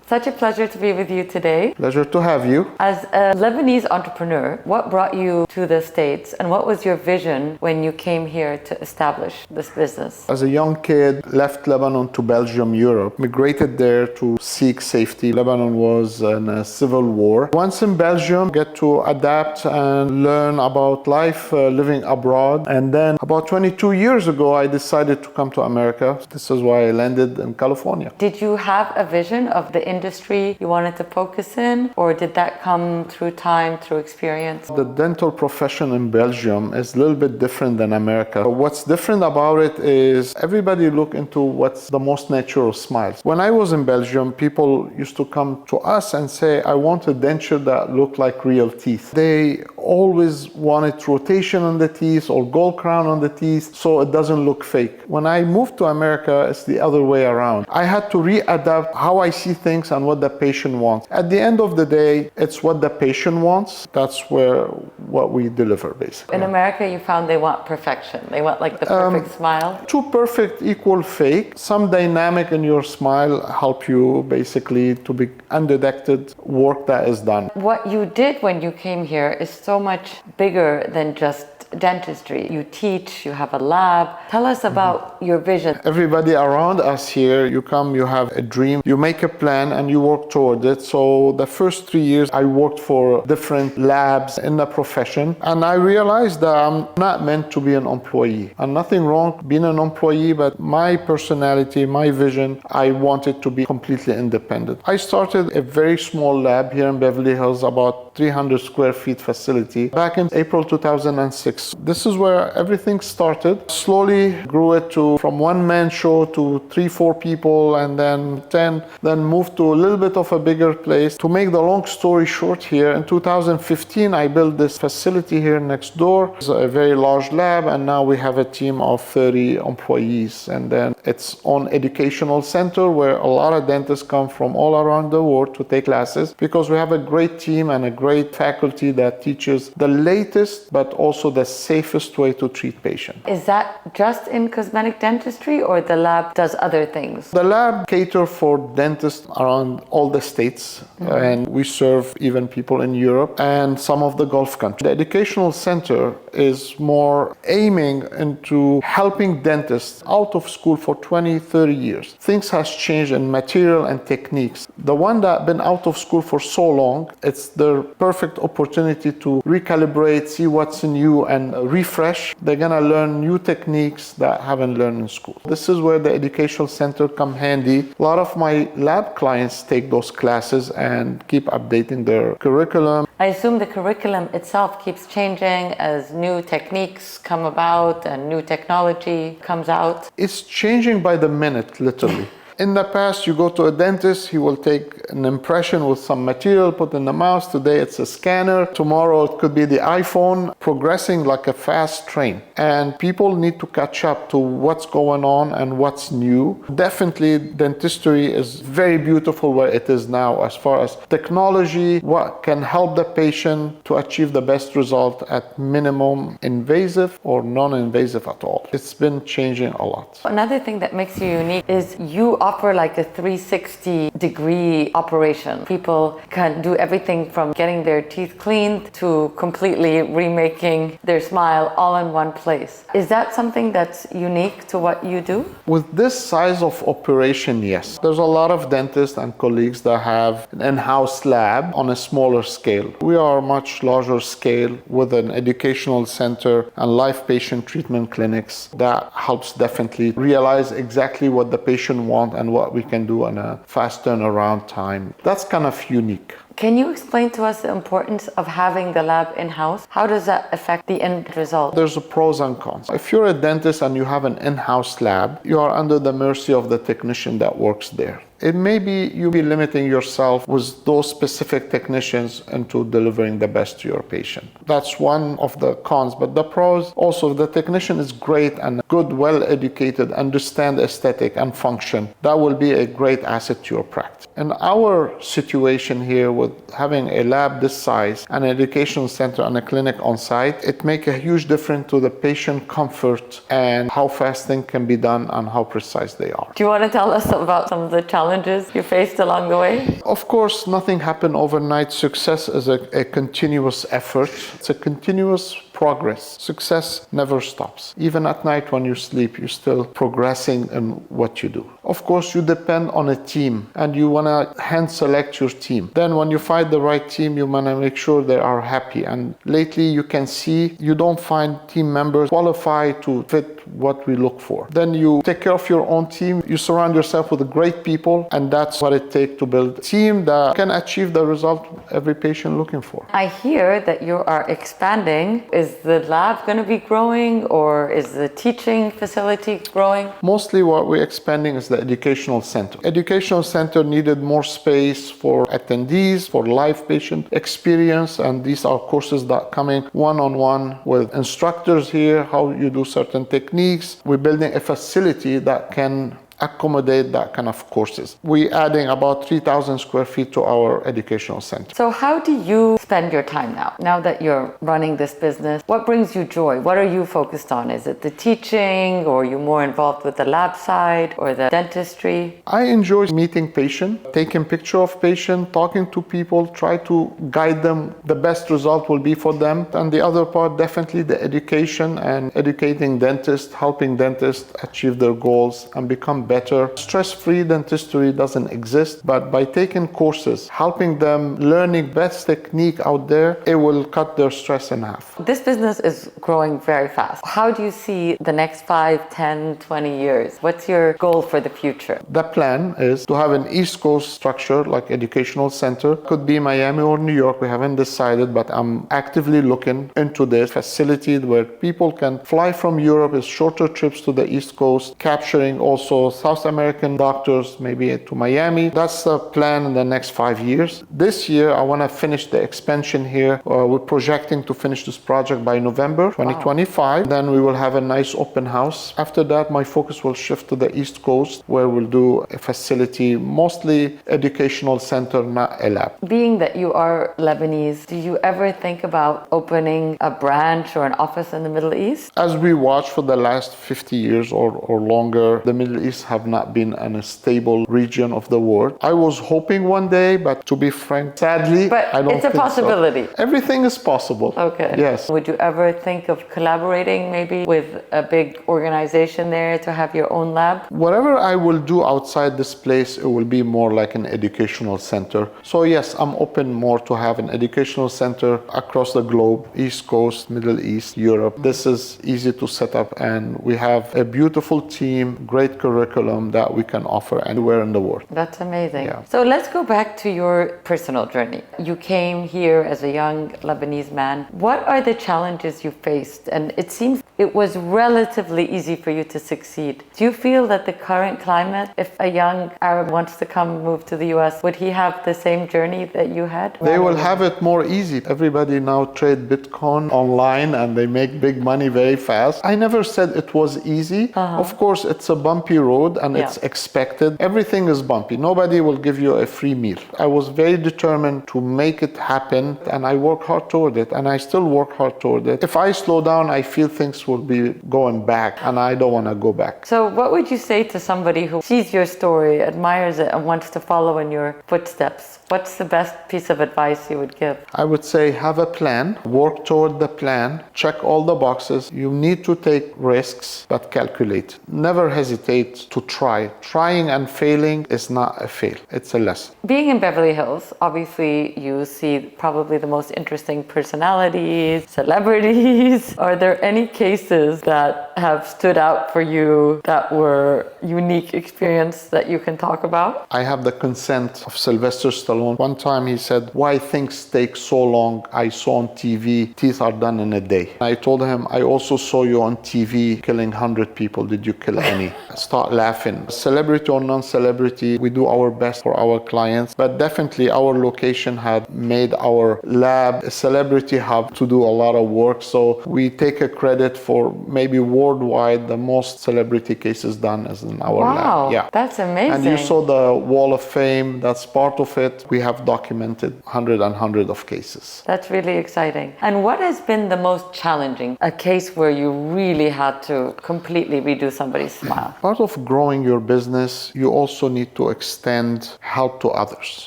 Such a pleasure to be with you today. Pleasure to have you. As a Lebanese entrepreneur, what brought you to the States and what was your vision when you came here to establish this business? As a young kid, left Lebanon to Belgium, Europe, migrated there to seek safety. Lebanon was in a civil war. Once in Belgium, get to adapt and learn about life living abroad. And then about 22 years ago, I decided to come to America. This is why I landed in California. Did you have a vision of the industry you wanted to focus in, or did that come through time, through experience? The dental profession in Belgium is a little bit different than America. What's different about it is everybody look into what's the most natural smiles. When I was in Belgium, people used to come to us and say, I want a denture that looked like real teeth. They always wanted rotation on the teeth or gold crown on the teeth so it doesn't look fake. When I moved to America, it's the other way around. I had to readapt how I see things and what the patient wants. At the end of the day, it's what the patient wants. That's what we deliver, basically. In America, you found they want perfection. They want like the perfect smile. Too perfect equal fake. Some dynamic in your smile help you basically to be undetected work that is done. What you did when you came here is so much bigger than just dentistry. You teach, you have a lab. Tell us about your vision. Everybody around us here, you come, you have a dream, you make a plan and you work toward it. So the first 3 years I worked for different labs in the profession and I realized that I'm not meant to be an employee. And nothing wrong being an employee, but my personality, my vision, I wanted to be completely independent. I started a very small lab here in Beverly Hills, about 300 square feet facility back in April 2006. This is where everything started. Slowly grew it to from one-man show to 3-4 people and then 10, then moved to a little bit of a bigger place. To make the long story short here, in 2015 I built this facility here next door. It's a very large lab and now we have a team of 30 employees and then its own educational center where a lot of dentists come from all around the world to take classes because we have a great team and a great faculty that teaches the latest but also the safest way to treat patients. Is that just in cosmetic dentistry or the lab does other things? The lab caters for dentists around all the states and we serve even people in Europe and some of the Gulf countries. The educational center is more aiming into helping dentists out of school for 20-30 years. Things has changed in material and techniques. The one that been out of school for so long, it's the perfect opportunity to recalibrate, see what's new and refresh. They're gonna learn new techniques that haven't learned in school. This is where the educational center come handy. A lot of my lab clients take those classes and keep updating their curriculum. I assume the curriculum itself keeps changing as new techniques come about and new technology comes out. It's changing by the minute, literally. In the past, you go to a dentist, he will take an impression with some material, put in the mouth. Today it's a scanner. Tomorrow it could be the iPhone, progressing like a fast train. And people need to catch up to what's going on and what's new. Definitely dentistry is very beautiful where it is now as far as technology, what can help the patient to achieve the best result at minimum invasive or non-invasive at all. It's been changing a lot. Another thing that makes you unique is you offer like a 360-degree operation. People can do everything from getting their teeth cleaned to completely remaking their smile all in one place. Is that something that's unique to what you do? With this size of operation, yes. There's a lot of dentists and colleagues that have an in-house lab on a smaller scale. We are much larger scale with an educational center and live patient treatment clinics that helps definitely realize exactly what the patient wants and what we can do in a fast turnaround time. That's kind of unique. Can you explain to us the importance of having the lab in-house? How does that affect the end result? There's a pros and cons. If you're a dentist and you have an in-house lab, you are under the mercy of the technician that works there. It may be you be limiting yourself with those specific technicians into delivering the best to your patient. That's one of the cons, but the pros also, the technician is great and good, well-educated, understand aesthetic and function. That will be a great asset to your practice. In our situation here with having a lab this size, an educational center and a clinic on site, it makes a huge difference to the patient comfort and how fast things can be done and how precise they are. Do you want to tell us about some of the challenges challenges you faced along the way? Of course, nothing happened overnight. Success is a continuous effort. It's a continuous progress. Success never stops. Even at night when you sleep, you're still progressing in what you do. Of course, you depend on a team and you want to hand select your team. Then when you find the right team, you want to make sure they are happy. And lately you can see you don't find team members qualified to fit what we look for. Then you take care of your own team. You surround yourself with great people, and that's what it takes to build a team that can achieve the result every patient looking for. I hear that you are expanding. Is the lab going to be growing, or is the teaching facility growing? Mostly what we're expanding is the educational center. Educational center needed more space for attendees, for live patient experience, and these are courses that coming one-on-one with instructors here, how you do certain techniques. We're building a facility that can accommodate that kind of courses. We're adding about 3,000 square feet to our educational center. So how do you spend your time now? Now that you're running this business, what brings you joy? What are you focused on? Is it the teaching, or are you more involved with the lab side or the dentistry? I enjoy meeting patients, taking picture of patients, talking to people, try to guide them. The best result will be for them. And the other part, definitely the education and educating dentists, helping dentists achieve their goals and become better. Stress-free dentistry doesn't exist, but by taking courses, helping them learning best technique out there, it will cut their stress in half. This business is growing very fast. How do you see the next 5, 10, 20 years? What's your goal for the future? The plan is to have an East Coast structure like educational center. Could be Miami or New York. We haven't decided, but I'm actively looking into this facility where people can fly from Europe. It's shorter trips to the East Coast, capturing also South American doctors, maybe to Miami. That's the plan in the next 5 years. This year, I want to finish the expansion here. We're projecting to finish this project by November 2025. Wow. Then we will have a nice open house. After that, my focus will shift to the East Coast, where we'll do a facility, mostly educational center, not a lab. Being that you are Lebanese, do you ever think about opening a branch or an office in the Middle East? As we watch for the last 50 years or longer, the Middle East have not been in a stable region of the world. I was hoping one day, but to be frank, sadly, I don't think so. It's a possibility. Everything is possible. Okay. Yes. Would you ever think of collaborating maybe with a big organization there to have your own lab? Whatever I will do outside this place, it will be more like an educational center. So yes, I'm open more to have an educational center across the globe, East Coast, Middle East, Europe. This is easy to set up, and we have a beautiful team, great curriculum that we can offer anywhere in the world. That's amazing. Yeah. So let's go back to your personal journey. You came here as a young Lebanese man. What are the challenges you faced? And it seems it was relatively easy for you to succeed. Do you feel that the current climate, if a young Arab wants to come move to the US, would he have the same journey that you had? They will have it more easy. Everybody now trade Bitcoin online and they make big money very fast. I never said it was easy. Of course, it's a bumpy road and it's expected. Everything is bumpy. Nobody will give you a free meal. I was very determined to make it happen, and I work hard toward it, and I still work hard toward it. If I slow down, I feel things will be going back, and I don't want to go back. So what would you say to somebody who sees your story, admires it, and wants to follow in your footsteps? What's the best piece of advice you would give? I would say have a plan, work toward the plan, check all the boxes. You need to take risks, but calculate. Never hesitate to try. Trying and failing is not a fail, it's a lesson. Being in Beverly Hills, obviously you see probably the most interesting personalities, celebrities. Are there any cases that have stood out for you that were unique experience that you can talk about? I have the consent of Sylvester Stallone. One time he said, "Why things take so long? I saw on TV, teeth are done in a day." I told him, "I also saw you on TV killing 100 people. Did you kill any?" Start laughing. Celebrity or non-celebrity, we do our best for our clients, but definitely our location had made our lab a celebrity hub to do a lot of work. So we take a credit for maybe worldwide the most celebrity cases done is in our lab. Wow, that's amazing. And you saw the Wall of Fame, that's part of it. We have documented hundreds of cases. That's really exciting. And what has been the most challenging? A case where you really had to completely redo somebody's smile? Part of growing your business, you also need to extend help to others.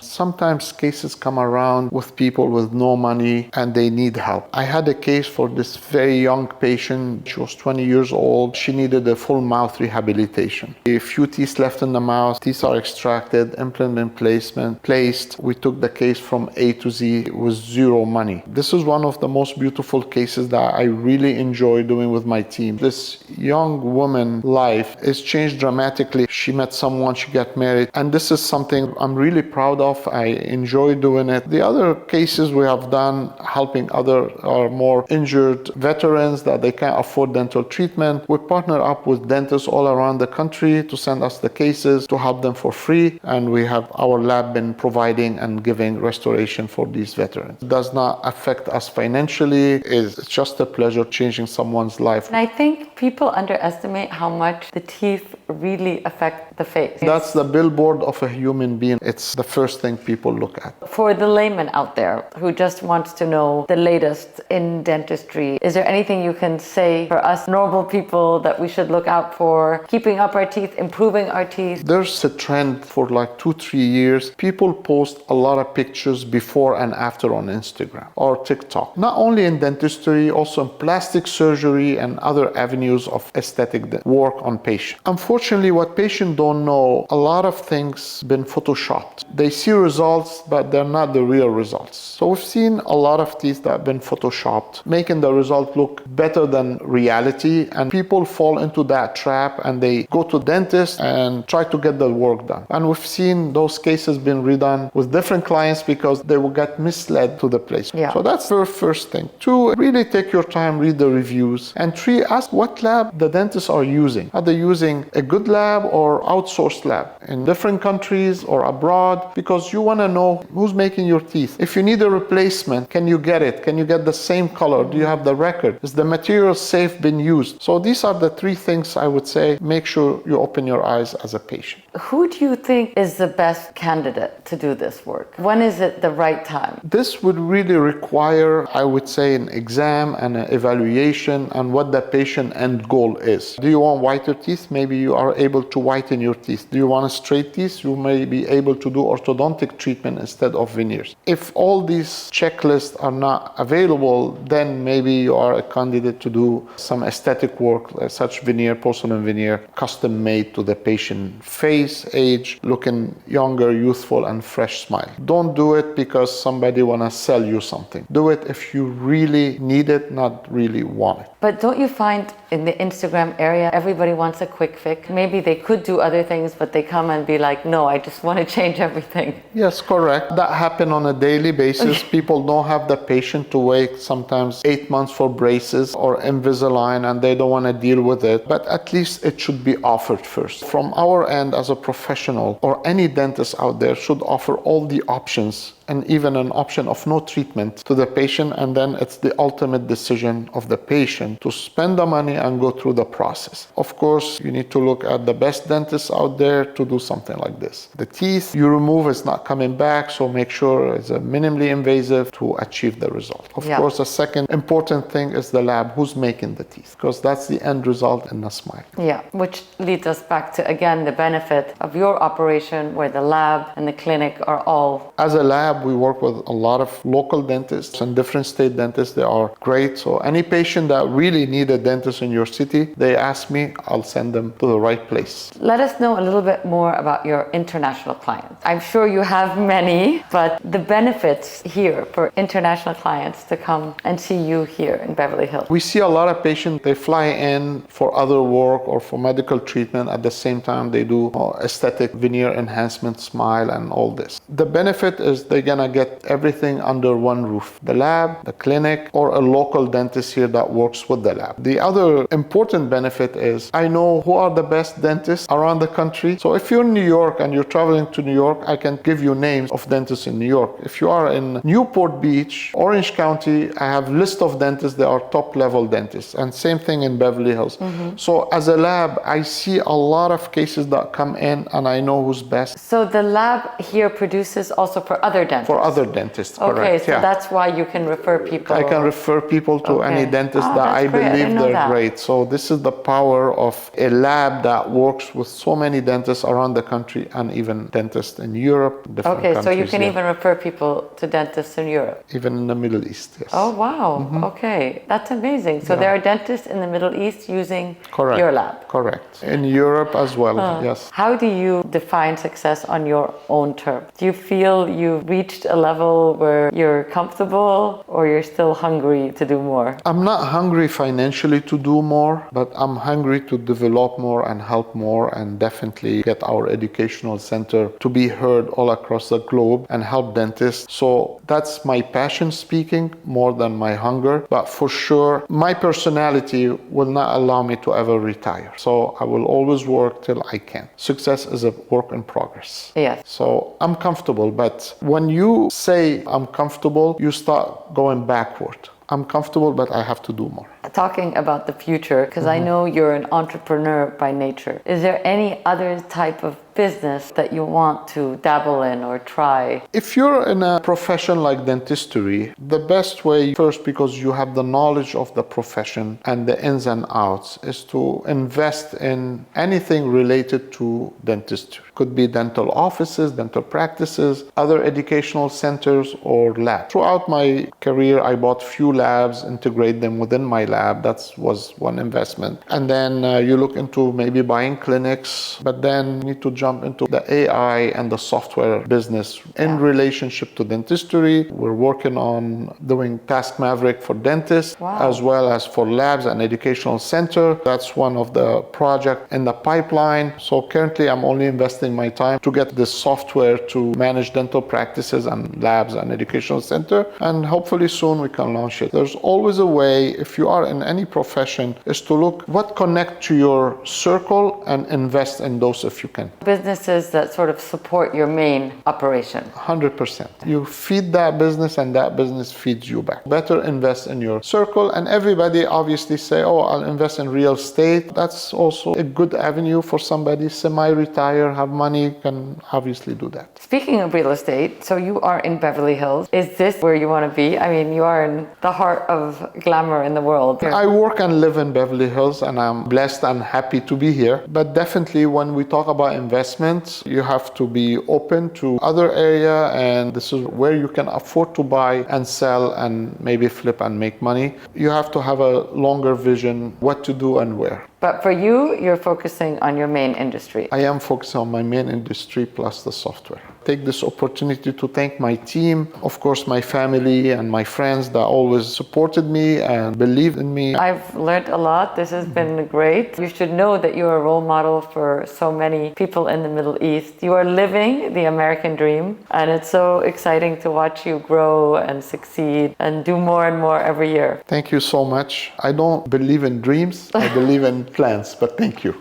Sometimes cases come around with people with no money and they need help. I had a case for this very young patient. She was 20 years old. She needed a full mouth rehabilitation. A few teeth left in the mouth, teeth are extracted, implant placement placed. We took the case from A to Z with zero money. This is one of the most beautiful cases that I really enjoy doing with my team. This young woman's life is changed dramatically. She met someone, she got married, and this is something I'm really proud of. I enjoy doing it. The other cases we have done, helping other or more injured veterans that they can't afford dental treatment. We partner up with dentists all around the country to send us the cases to help them for free, and we have our lab been providing and giving restoration for these veterans. It does not affect us financially. It's just a pleasure changing someone's life. And I think people underestimate how much the teeth really affect the face. That's the billboard of a human being. It's the first thing people look at. For the layman out there who just wants to know the latest in dentistry, is there anything you can say for us normal people that we should look out for, keeping up our teeth, improving our teeth? There's a trend for like 2-3 years. People post a lot of pictures before and after on Instagram or TikTok. Not only in dentistry, also in plastic surgery and other avenues of aesthetic work on patients. Unfortunately, what patients don't know, a lot of things been photoshopped. They see results, but they're not the real results. So we've seen a lot of teeth that have been photoshopped, making the result look better than reality, and people fall into that trap and they go to dentists and try to get the work done. And we've seen those cases been redone with different clients because they will get misled to the place. Yeah. So that's the first thing. 2, really take your time, read the reviews. And 3, ask what lab the dentists are using. Are they using a good lab or outsourced lab in different countries or abroad? Because you want to know who's making your teeth. If you need a replacement, can you get it? Can you get the same color? Do you have the record? Is the material safe been used? So these are the 3 things I would say. Make sure you open your eyes as a patient. Who do you think is the best candidate to do this work? When is it the right time? This would really require, I would say, an exam and an evaluation on what the patient end goal is. Do you want whiter teeth? Maybe you are able to whiten your teeth. Do you want a straight teeth? You may be able to do orthodontic treatment instead of veneers. If all these checklists are not available, then maybe you are a candidate to do some aesthetic work, such veneer, porcelain veneer, custom made to the patient face, age, looking younger, youthful, and fresh smile. Don't do it because somebody want to sell you something. Do it if you really need it, not really want it. But don't you find in the Instagram area, everybody wants a quick fix? Maybe they could do other things, but they come and be like, no, I just want to change everything. Yes, correct. That happens on a daily basis. People don't have the patience to wait sometimes 8 months for braces or Invisalign, and they don't want to deal with it. But at least it should be offered first. From our end as a professional, or any dentist out there should offer all the options, and even an option of no treatment to the patient, and then it's the ultimate decision of the patient to spend the money and go through the process. Of course, you need to look at the best dentists out there to do something like this. The teeth you remove is not coming back, so make sure it's a minimally invasive to achieve the result. Of course, the second important thing is the lab, who's making the teeth, because that's the end result in the smile. Yeah, which leads us back to, again, the benefit of your operation where the lab and the clinic are all... As a lab, we work with a lot of local dentists and different state dentists. They are great. So any patient that really need a dentist in your city, they ask me, I'll send them to the right place. Let us know a little bit more about your international clients. I'm sure you have many, but the benefits here for international clients to come and see you here in Beverly Hills. We see a lot of patients, they fly in for other work or for medical treatment. At the same time, they do aesthetic veneer enhancement, smile, and all this. The benefit is they're gonna get everything under one roof. The lab, the clinic, or a local dentist here that works with the lab. The other important benefit is I know who are the best dentists around the country. So if you're in New York and you're traveling to New York, I can give you names of dentists in New York. If you are in Newport Beach, Orange County, I have list of dentists that are top level dentists, and same thing in Beverly Hills. So as a lab, I see a lot of cases that come in and I know who's best. So the lab here produces also for other dentists? dentists. For other dentists, Okay, correct. so that's why you can refer people. I can refer people to any dentist that that's I great. I believe didn't know they're that. great. So this is the power of a lab that works with so many dentists around the country and even dentists in Europe, different Okay, countries. so you can even refer people to dentists in Europe. Even in the Middle East, yes. Oh, wow. Okay, that's amazing. So there are dentists in the Middle East using Correct. your lab. Correct. In Europe as well, yes. How do you define success on your own terms? Do you feel you've reached a level where you're comfortable or you're still hungry to do more? I'm not hungry financially to do more, but I'm hungry to develop more and help more and definitely get our educational center to be heard all across the globe and help dentists. So that's my passion speaking more than my hunger. But for sure, my personality will not allow me to ever retire. So I will always work till I can. Success is a work in progress. Yes. So I'm comfortable, but when you say I'm comfortable, you start going backward. I'm comfortable, but I have to do more. Talking about the future, because I know you're an entrepreneur by nature, is there any other type of business that you want to dabble in or try? If you're in a profession like dentistry, the best way, first, because you have the knowledge of the profession and the ins and outs, is to invest in anything related to dentistry. Could be dental offices, dental practices, other educational centers, or labs. Throughout my career, I bought few labs, integrate them within my lab. That was one investment. And then you look into maybe buying clinics, but then you need to jump into the AI and the software business in relationship to dentistry. We're working on doing Task Maverick for dentists, as well as for labs and educational center. That's one of the projects in the pipeline. So currently I'm only investing my time to get this software to manage dental practices and labs and educational center. And hopefully soon we can launch it. There's always a way, if you are in any profession, is to look what connect to your circle and invest in those if you can. Businesses that sort of support your main operation. 100%. You feed that business and that business feeds you back. Better invest in your circle, and everybody obviously say, oh, I'll invest in real estate. That's also a good avenue for somebody semi-retire, have money, can obviously do that. Speaking of real estate, so you are in Beverly Hills. Is this where you want to be? I mean, you are in the heart of glamour in the world. I work and live in Beverly Hills, and I'm blessed and happy to be here. But definitely when we talk about investments, you have to be open to other area, and this is where you can afford to buy and sell and maybe flip and make money. You have to have a longer vision, what to do and where. But for you, you're focusing on your main industry. I am focused on my main industry plus the software. Take this opportunity to thank my team, of course my family and my friends that always supported me and believed in me. I've learned a lot. This has been great. You should know that you're a role model for so many people in the Middle East. You are living the American dream, and it's so exciting to watch you grow and succeed and do more and more every year. Thank you so much. I don't believe in dreams, I believe in plans, but thank you.